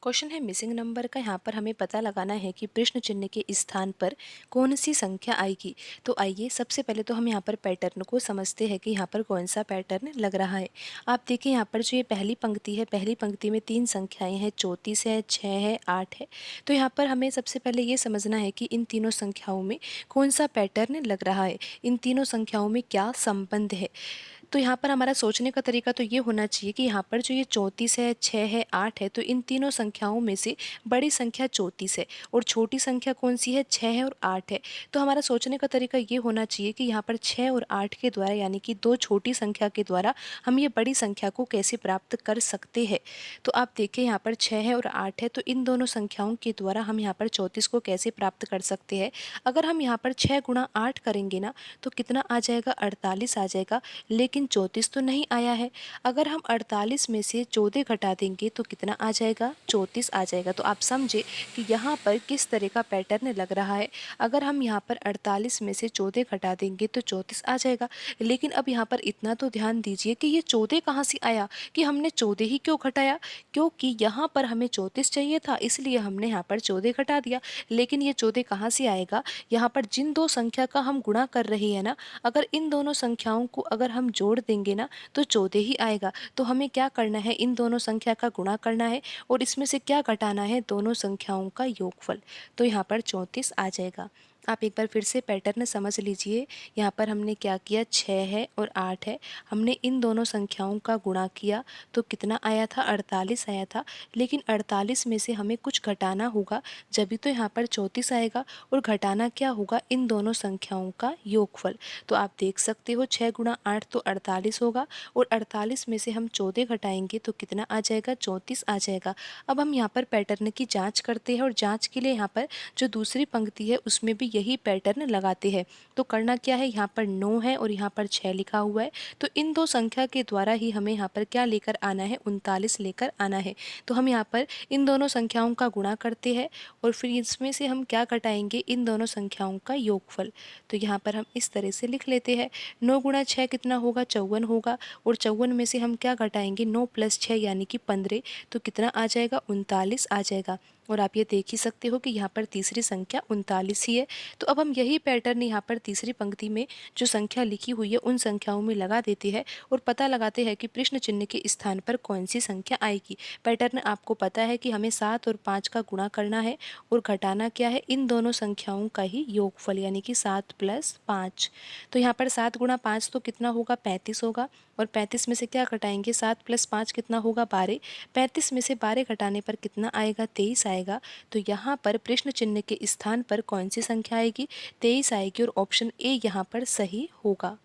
Question है missing number का। यहाँ पर हमें पता लगाना है कि प्रश्न चिन्ह के स्थान पर कौन सी संख्या आएगी। तो आइए सबसे पहले तो हम यहाँ पर पैटर्न को समझते हैं कि यहाँ पर कौन सा पैटर्न लग रहा है। आप देखिए यहाँ पर जो ये पहली पंक्ति है, पहली पंक्ति में 3 संख्याएं हैं, 34 है, 6 है, 8 है। तो यहाँ पर हमें सबसे पहले ये समझना है कि इन तीनों संख्याओं में कौन सा पैटर्न लग रहा है, इन तीनों संख्याओं में क्या संबंध है। तो यहाँ पर हमारा सोचने का तरीका तो ये होना चाहिए कि यहाँ पर जो ये 34 है, 6 है, 8 है, तो इन तीनों संख्याओं में से बड़ी संख्या 34 है और छोटी संख्या कौन सी है, 6 है और 8 है। तो हमारा सोचने का तरीका ये होना चाहिए कि यहाँ पर 6 और 8 के द्वारा, यानी कि दो छोटी संख्या के द्वारा हम ये बड़ी संख्या को कैसे प्राप्त कर सकते हैं। तो आप देखिए यहाँ पर 6 है और 8 है, तो इन दोनों संख्याओं के द्वारा हम यहाँ पर 34 को कैसे प्राप्त कर सकते हैं। अगर हम यहाँ पर 6 गुणा 8 करेंगे ना, तो कितना आ जाएगा, 48 आ जाएगा। लेकिन 34 तो नहीं आया है। अगर हम 48 में से 14 घटा देंगे तो कितना आ जाएगा, 34 आ जाएगा। तो आप समझे कि यहाँ पर किस तरह का पैटर्न लग रहा है। अगर हम यहाँ पर 48 में से 14 घटा देंगे तो 34 आ जाएगा। लेकिन अब यहाँ पर इतना तो ध्यान दीजिए कि ये 14 कहाँ से आया, कि हमने 14 ही क्यों घटाया, क्योंकि यहाँ पर हमें 34 चाहिए था, इसलिए हमने यहाँ पर 14 घटा दिया। लेकिन ये 14 कहाँ से आएगा, यहाँ पर जिन दो संख्या का हम गुणा कर रहे हैं ना, अगर इन दोनों संख्याओं को अगर हम जोड़ देंगे ना तो 14 ही आएगा। तो हमें क्या करना है, इन दोनों संख्या का गुणा करना है और इसमें से क्या घटाना है, दोनों संख्याओं का योगफल। तो यहाँ पर 34 आ जाएगा। आप एक बार फिर से पैटर्न समझ लीजिए। यहाँ पर हमने क्या किया, 6 है और 8 है, हमने इन दोनों संख्याओं का गुणा किया तो कितना आया था, 48 आया था। लेकिन 48 में से हमें कुछ घटाना होगा, जब तो यहाँ पर 34 आएगा। और घटाना क्या होगा, इन दोनों संख्याओं का योगफल। तो आप देख सकते हो 6 गुणा 8 तो 48 होगा और 48 में से हम 14 घटाएंगे तो कितना आ जाएगा, 34 आ जाएगा। अब हम यहाँ पर पैटर्न की जांच करते हैं और जांच के लिए यहाँ पर जो दूसरी पंक्ति है उसमें भी यही पैटर्न लगाते हैं। तो करना क्या है, यहाँ पर 9 है और यहाँ पर 6 लिखा हुआ है, तो इन दो संख्या के द्वारा ही हमें यहाँ पर क्या लेकर आना है, 39 लेकर आना है। तो हम यहाँ पर इन दोनों संख्याओं का गुणा करते हैं और फिर इसमें से हम क्या घटाएंगे, इन दोनों संख्याओं का योगफल। तो यहाँ पर हम इस तरह से लिख लेते हैं, 9 गुणा 6 कितना होगा, 54 होगा। और 54 में से हम क्या घटाएंगे, 9 + 6 यानी कि 15, तो कितना आ जाएगा, 39 आ जाएगा। और आप ये देख ही सकते हो कि यहाँ पर तीसरी संख्या 39 ही है। तो अब हम यही पैटर्न यहाँ पर तीसरी पंक्ति में जो संख्या लिखी हुई है उन संख्याओं में लगा देते हैं और पता लगाते हैं कि प्रश्न चिन्ह के स्थान पर कौन सी संख्या आएगी। पैटर्न आपको पता है कि हमें 7 और 5 का गुणा करना है और घटाना क्या है, इन दोनों संख्याओं का ही योगफल, यानी कि 7 + 5। तो यहाँ पर 7 गुणा 5 तो कितना होगा, 35 होगा। और 35 में से क्या घटाएंगे, 7 + 5 कितना होगा, 12। 35 में से 12 घटाने पर कितना आएगा, 23 आएगा। तो यहाँ पर प्रश्न चिन्ह के स्थान पर कौन सी संख्या आएगी, 23 आएगी और ऑप्शन ए यहाँ पर सही होगा।